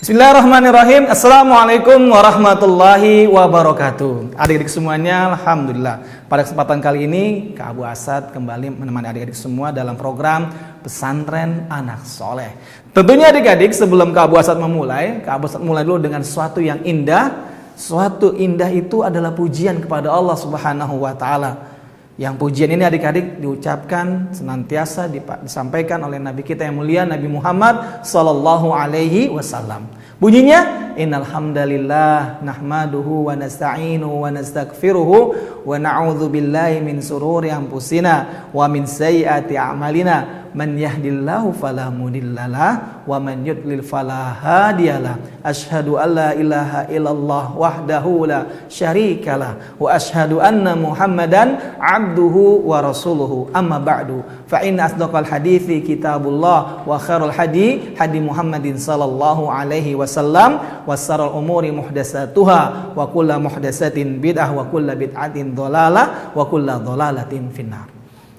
Bismillahirrahmanirrahim. Assalamualaikum warahmatullahi wabarakatuh. Adik-adik semuanya, alhamdulillah. Pada kesempatan kali ini, Kak Abu Asad kembali menemani adik-adik semua dalam program Pesantren Anak Soleh. Tentunya adik-adik, sebelum Kak Abu Asad memulai, Kak Abu Asad mulai dulu dengan sesuatu yang indah. Suatu indah itu adalah pujian kepada Allah Subhanahu wa Ta'ala. Yang pujian ini adik-adik diucapkan senantiasa disampaikan oleh Nabi kita yang mulia, Nabi Muhammad sallallahu alaihi wasallam. Bunyinya, innal hamdalillah nahmaduhu wa nasta'inuhu wa nastaghfiruhu wa na'udzu billahi min sururi anfusina wa min sayyiati a'malina. Man yahdillahu fala mudhillalah wa man yudlil fala hadiyalah. Asyhadu an la ilaha illallah wahdahu la syarikalah wa asyhadu anna Muhammadan abduhu wa rasuluhu. Amma ba'du, fa inna asdaqal hadithi kitabullah wa khairul hadi Muhammadin sallallahu alaihi wasallam wa syarrul umuri muhdatsatuha wa kullu muhdatsatin bid'ah wa kullu bid'atin dhalalah wa kullu dhalalatin finnar.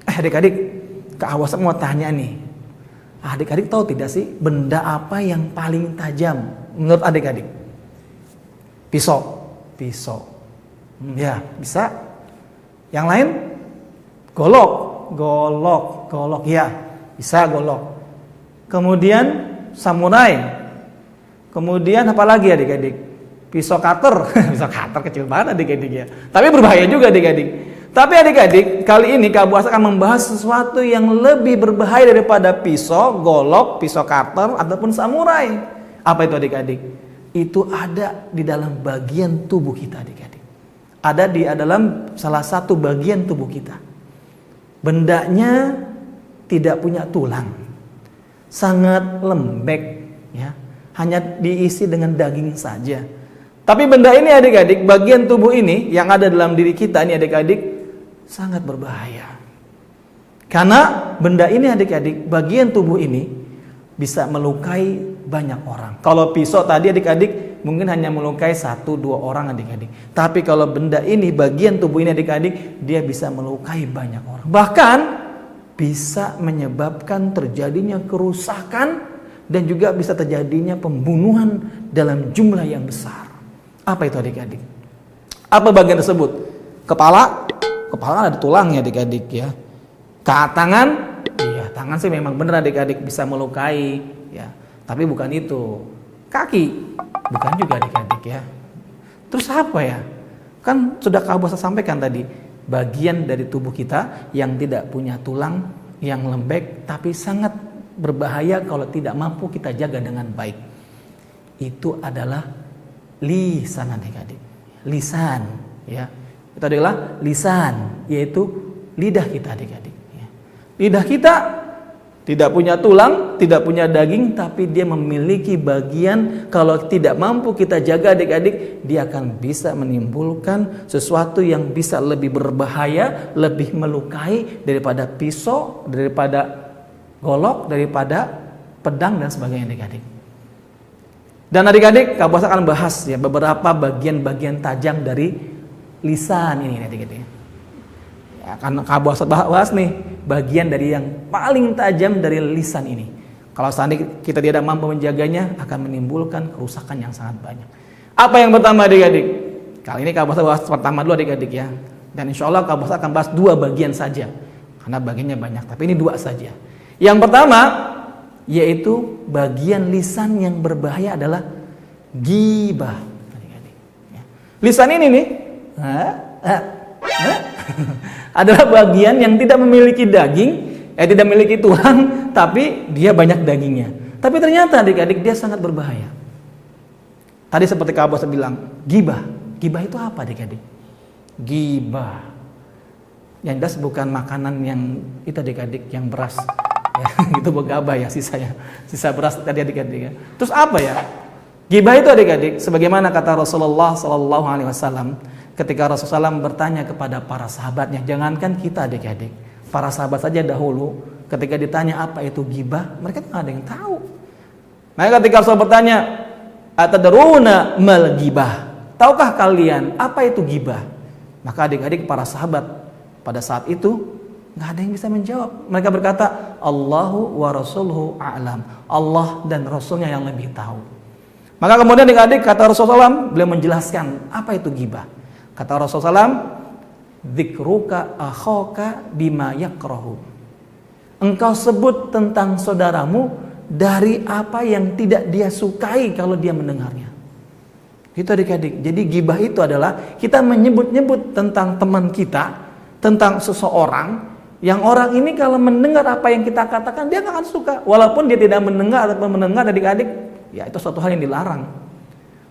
Adik-adik, Kak Awas mau tanya nih, adik-adik tahu tidak sih benda apa yang paling tajam menurut adik-adik? Pisau. Ya, bisa. Yang lain? Golok. Ya, bisa golok. Kemudian samurai. Kemudian apa lagi adik-adik? Pisau cutter. Pisau cutter kecil banget adik-adik ya. Tapi berbahaya juga adik-adik. Tapi adik-adik, kali ini Kak Abu Asad akan membahas sesuatu yang lebih berbahaya daripada pisau, golok, pisau cutter, ataupun samurai. Apa itu adik-adik? Itu ada di dalam bagian tubuh kita adik-adik. Ada di dalam salah satu bagian tubuh kita. Bendanya tidak punya tulang. Sangat lembek, ya. Hanya diisi dengan daging saja. Tapi benda ini adik-adik, bagian tubuh ini yang ada dalam diri kita ini adik-adik, sangat berbahaya. Karena benda ini adik-adik, bagian tubuh ini bisa melukai banyak orang. Kalau pisau tadi adik-adik mungkin hanya melukai 1-2 orang adik-adik. Tapi kalau benda ini, bagian tubuh ini adik-adik, dia bisa melukai banyak orang. Bahkan bisa menyebabkan terjadinya kerusakan dan juga bisa terjadinya pembunuhan dalam jumlah yang besar. Apa itu adik-adik? Apa bagian tersebut? Kepala ada tulangnya adik-adik ya. Tangan, iya tangan sih memang benar adik-adik bisa melukai ya. Tapi bukan itu. Kaki, bukan juga adik-adik ya. Terus apa ya? Kan sudah Kak Abu Asad sampaikan tadi, bagian dari tubuh kita yang tidak punya tulang, yang lembek, tapi sangat berbahaya kalau tidak mampu kita jaga dengan baik. Itu adalah lisan adik-adik. Lisan ya. Itu adalah lisan, yaitu lidah kita adik-adik. Lidah kita tidak punya tulang, tidak punya daging, tapi dia memiliki bagian, kalau tidak mampu kita jaga adik-adik, dia akan bisa menimbulkan sesuatu yang bisa lebih berbahaya, lebih melukai daripada pisau, daripada golok, daripada pedang dan sebagainya adik-adik. Dan adik-adik, Kak Abu Asad akan bahas ya beberapa bagian-bagian tajam dari lisan ini adik-adik. Ya, karena Kak Abu Asad bahas nih bagian dari yang paling tajam dari lisan ini. Kalau seandainya kita tidak mampu menjaganya, akan menimbulkan kerusakan yang sangat banyak. Apa yang pertama adik-adik? Kali ini Kak Abu Asad bahas pertama dulu adik-adik ya. Dan insya Allah Kak Abu Asad akan bahas 2 bagian saja. Karena bagiannya banyak, tapi ini 2 saja. Yang pertama, yaitu bagian lisan yang berbahaya adalah ghibah adik-adik. Ya. Lisan ini nih adalah bagian yang tidak memiliki daging, tidak memiliki tulang, tapi dia banyak dagingnya. Tapi ternyata adik-adik dia sangat berbahaya. Tadi seperti Kak Abu Asad bilang, ghibah. Ghibah itu apa adik-adik? Ghibah yang jelas bukan makanan yang itu adik-adik, yang beras ya, itu begabah ya, sisa beras tadi adik-adik ya. Terus apa ya? Ghibah itu adik-adik, sebagaimana kata Rasulullah sallallahu alaihi wasallam, ketika Rasulullah SAW bertanya kepada para sahabatnya, jangankan kita adik-adik, para sahabat saja dahulu ketika ditanya apa itu ghibah, mereka tidak ada yang tahu. Maka ketika Rasulullah bertanya, atadruna mal ghibah, tahukah kalian apa itu ghibah? Maka adik-adik para sahabat pada saat itu nggak ada yang bisa menjawab. Mereka berkata, Allahu wa rasuluhu a'lam, Allah dan Rasulnya yang lebih tahu. Maka kemudian adik-adik kata Rasulullah SAW, beliau menjelaskan apa itu ghibah. Kata Rasulullah SAW, dzikruka akhaka bima yakrahu. Engkau sebut tentang saudaramu dari apa yang tidak dia sukai kalau dia mendengarnya. Itu adik-adik. Jadi ghibah itu adalah kita menyebut-nyebut tentang teman kita, tentang seseorang yang orang ini kalau mendengar apa yang kita katakan dia nggak akan suka, walaupun dia tidak mendengar atau mendengar adik-adik, ya itu suatu hal yang dilarang.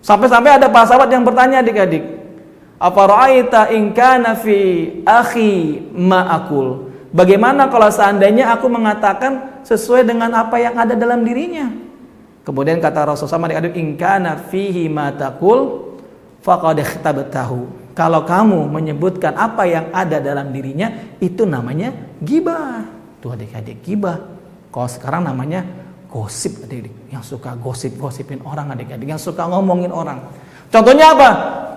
Sampai-sampai ada para sahabat yang bertanya adik-adik, afara'aita in kana fi akhi ma aqul? Bagaimana kalau seandainya aku mengatakan sesuai dengan apa yang ada dalam dirinya? Kemudian kata Rasulullah adik-adik, in kana fihi ma taqul faqad ikhtabtahu. Kalau kamu menyebutkan apa yang ada dalam dirinya, itu namanya ghibah. Tuh adik-adik, ghibah. Kalau sekarang namanya gosip adik-adik. Yang suka gosip-gosipin orang adik-adik, yang suka ngomongin orang. Contohnya apa?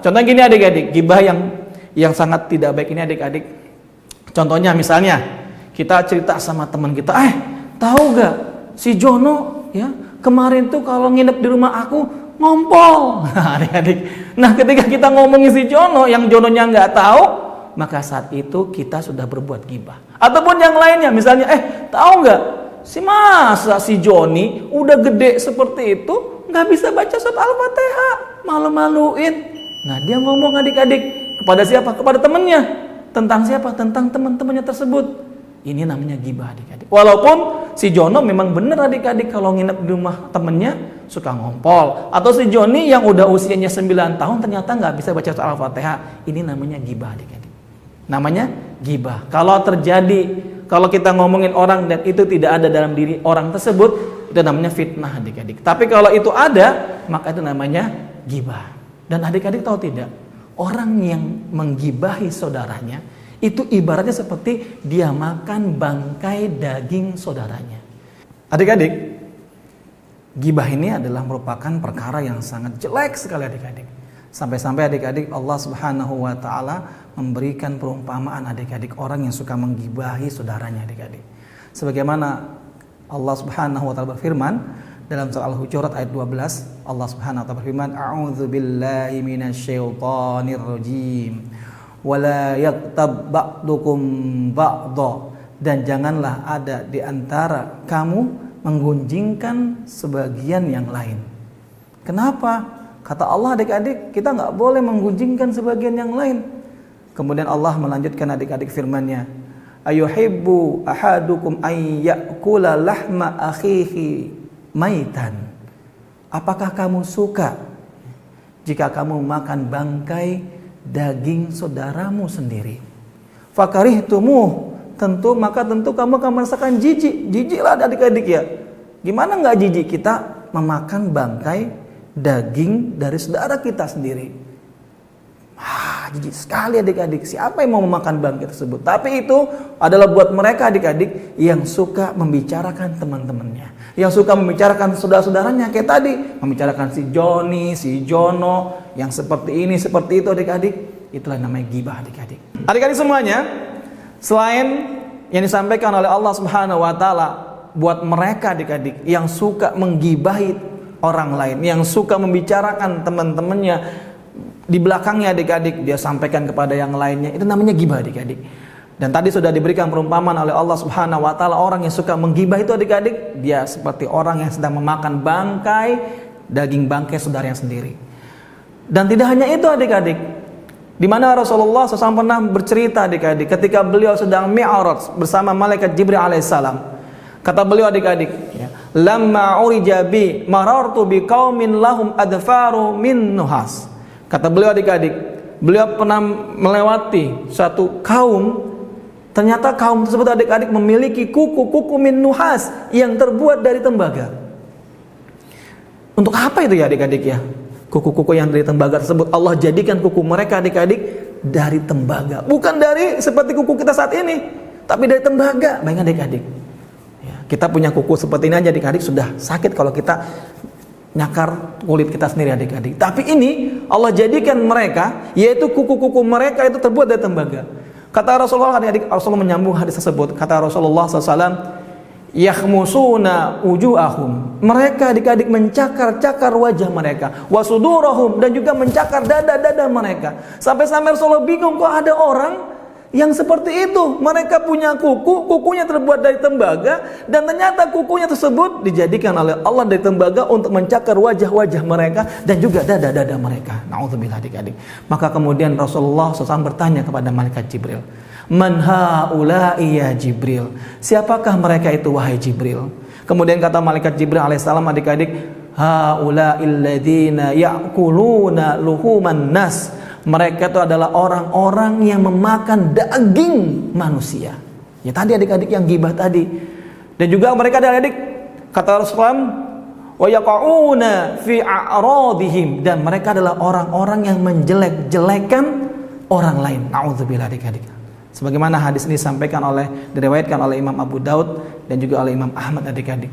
Contohnya gini adik-adik, ghibah yang sangat tidak baik ini adik-adik. Contohnya misalnya kita cerita sama teman kita, tahu gak si Jono ya kemarin tuh kalau nginep di rumah aku ngompol. Adik-adik. Nah, ketika kita ngomongin si Jono yang Jononya nggak tahu, maka saat itu kita sudah berbuat ghibah. Ataupun yang lainnya, misalnya, tahu nggak si Joni udah gede seperti itu nggak bisa baca surat Al-Fatihah, malu-maluin. Nah, dia ngomong adik-adik kepada siapa? Kepada temannya. Tentang siapa? Tentang teman-temannya tersebut. Ini namanya ghibah adik-adik. Walaupun si Jono memang benar adik-adik kalau nginep di rumah temennya suka ngompol. Atau si Joni yang udah usianya 9 tahun ternyata nggak bisa baca surat Al-Fatihah. Ini namanya ghibah adik-adik. Namanya ghibah. Kalau kita ngomongin orang dan itu tidak ada dalam diri orang tersebut, itu namanya fitnah adik-adik. Tapi kalau itu ada, maka itu namanya ghibah. Dan adik-adik tahu tidak? Orang yang menggibahi saudaranya itu ibaratnya seperti dia makan bangkai daging saudaranya. Adik-adik, ghibah ini adalah merupakan perkara yang sangat jelek sekali adik-adik. Sampai-sampai adik-adik Allah Subhanahu wa taala memberikan perumpamaan adik-adik orang yang suka menggibahi saudaranya adik-adik. Sebagaimana Allah Subhanahu wa taala berfirman dalam surah Al-Hujurat ayat 12, Allah Subhanahu wa taala berfirman, "A'udzu billahi minasyaitonir rajim. Wala yaktab ba'dukum ba'dha." Dan janganlah ada di antara kamu menggunjingkan sebagian yang lain. Kenapa? Kata Allah adik-adik, kita nggak boleh menggunjingkan sebagian yang lain. Kemudian Allah melanjutkan adik-adik firman-Nya, ayuhibbu ahadukum ay ya'kula lahma akhihi maitan. Apakah kamu suka jika kamu makan bangkai daging saudaramu sendiri? Fakarihtumuh, maka tentu kamu akan merasakan jijik. Jijiklah adik-adik ya. Gimana nggak jijik kita memakan bangkai daging dari saudara kita sendiri? Jijik sekali adik-adik. Siapa yang mau memakan bangkai tersebut? Tapi itu adalah buat mereka adik-adik yang suka membicarakan teman-temannya, yang suka membicarakan saudara-saudaranya, kayak tadi membicarakan si Joni, si Jono, yang seperti ini, seperti itu adik-adik. Itulah namanya ghibah adik-adik. Adik-adik semuanya, selain yang disampaikan oleh Allah Subhanahu wa taala buat mereka adik-adik yang suka menggibahi orang lain, yang suka membicarakan teman-temannya di belakangnya adik-adik, dia sampaikan kepada yang lainnya, itu namanya ghibah adik-adik. Dan tadi sudah diberikan perumpamaan oleh Allah Subhanahu wa taala, orang yang suka menggibah itu adik-adik, dia seperti orang yang sedang memakan daging bangkai saudaranya sendiri. Dan tidak hanya itu adik-adik, di mana Rasulullah SAW pernah bercerita adik-adik ketika beliau sedang mi'raj bersama malaikat Jibril alaihissalam. Kata beliau adik-adik, lamma urija bi marartu bi qaumin lahum adfaru min nuhas. Kata beliau adik-adik, beliau pernah melewati suatu kaum, ternyata kaum tersebut adik-adik memiliki kuku min nuhas yang terbuat dari tembaga. Untuk apa itu ya adik-adik ya? Kuku-kuku yang dari tembaga tersebut Allah jadikan kuku mereka adik-adik dari tembaga, bukan dari seperti kuku kita saat ini, tapi dari tembaga. Bayangkan adik-adik ya, kita punya kuku seperti ini aja adik-adik sudah sakit kalau kita nyakar kulit kita sendiri adik-adik. Tapi ini Allah jadikan mereka, yaitu kuku-kuku mereka itu terbuat dari tembaga. Kata Rasulullah adik-adik, Rasulullah menyambung hadis tersebut. Kata Rasulullah SAW, yakhmusuna wujuhahum, mereka adik-adik mencakar-cakar wajah mereka, wasudurahum, dan juga mencakar dada-dada mereka. Sampai-sampai Rasulullah bingung, kok ada orang yang seperti itu. Mereka punya kuku, kukunya terbuat dari tembaga, dan ternyata kukunya tersebut dijadikan oleh Allah dari tembaga untuk mencakar wajah-wajah mereka dan juga dada-dada mereka. Na'udzubillah adik-adik. Maka kemudian Rasulullah SAW bertanya kepada malaikat Jibril, man haula'i ya Jibril, siapakah mereka itu wahai Jibril? Kemudian kata malaikat Jibril alaihissalam, adik-adik, haula'il ladzina ya'kuluna luhuman nas, mereka itu adalah orang-orang yang memakan daging manusia. Ya tadi adik-adik yang gibah tadi. Dan juga mereka adik-adik, kata Rasulullah, wa yaqauna fi a'radihim, dan mereka adalah orang-orang yang menjelek-jelekan orang lain. Nauzubillah adik-adik. Sebagaimana hadis ini diriwayatkan oleh Imam Abu Daud dan juga oleh Imam Ahmad adik-adik.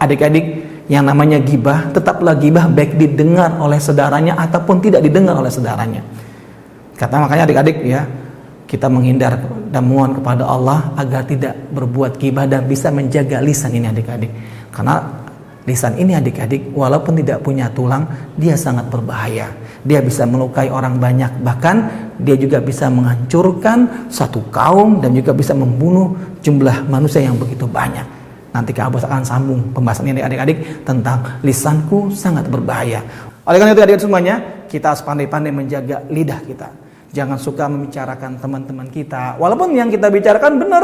Adik-adik, yang namanya gibah, tetaplah gibah baik didengar oleh saudaranya ataupun tidak didengar oleh saudaranya. Makanya adik-adik ya, kita menghindar dan mohon kepada Allah agar tidak berbuat gibah dan bisa menjaga lisan ini adik-adik. Karena lisan ini adik-adik walaupun tidak punya tulang, dia sangat berbahaya. Dia bisa melukai orang banyak, bahkan dia juga bisa menghancurkan satu kaum dan juga bisa membunuh jumlah manusia yang begitu banyak. Nanti Kak Abbas akan sambung pembahasan ini adik-adik tentang lisanku sangat berbahaya. Oleh karena itu adik-adik semuanya, kita harus pandai-pandai menjaga lidah kita. Jangan suka membicarakan teman-teman kita, walaupun yang kita bicarakan benar,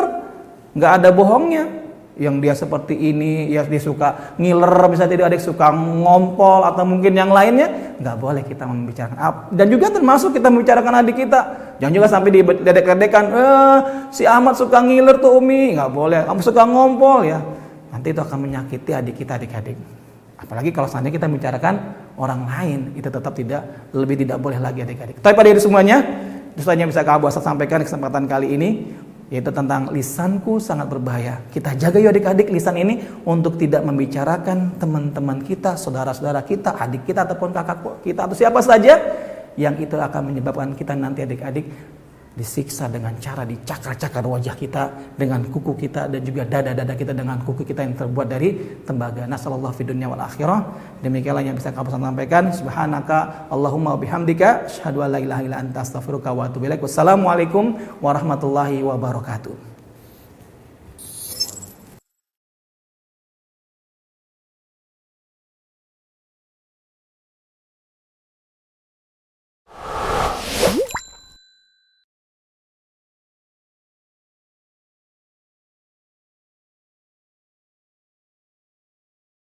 nggak ada bohongnya. Yang dia seperti ini, ya dia suka ngiler, bisa tidak adik suka ngompol atau mungkin yang lainnya, nggak boleh kita membicarakan. Dan juga termasuk kita membicarakan adik kita, jangan juga sampai didedek-dedekan, si Ahmad suka ngiler tuh Umi, nggak boleh. Kamu suka ngompol ya, nanti itu akan menyakiti adik kita adik-adik. Apalagi kalau seandainya kita membicarakan orang lain, itu tetap tidak boleh lagi adik-adik. Tapi pada diri semuanya, itu saja yang bisa Kak Abu Asad sampaikan di kesempatan kali ini, yaitu tentang lisanku sangat berbahaya. Kita jaga ya adik-adik lisan ini untuk tidak membicarakan teman-teman kita, saudara-saudara kita, adik kita ataupun kakak kita atau siapa saja yang itu akan menyebabkan kita nanti adik-adik disiksa dengan cara dicakar-cakar wajah kita dengan kuku kita dan juga dada-dada kita dengan kuku kita yang terbuat dari tembaga. Nasallallahu fid dunya wal akhirah. Demikianlah yang bisa kami sampaikan. Subhanaka Allahumma wa bihamdika asyhadu an la ilaha illa anta astaghfiruka wa atubu ilaik. Wassalamualaikum warahmatullahi wabarakatuh.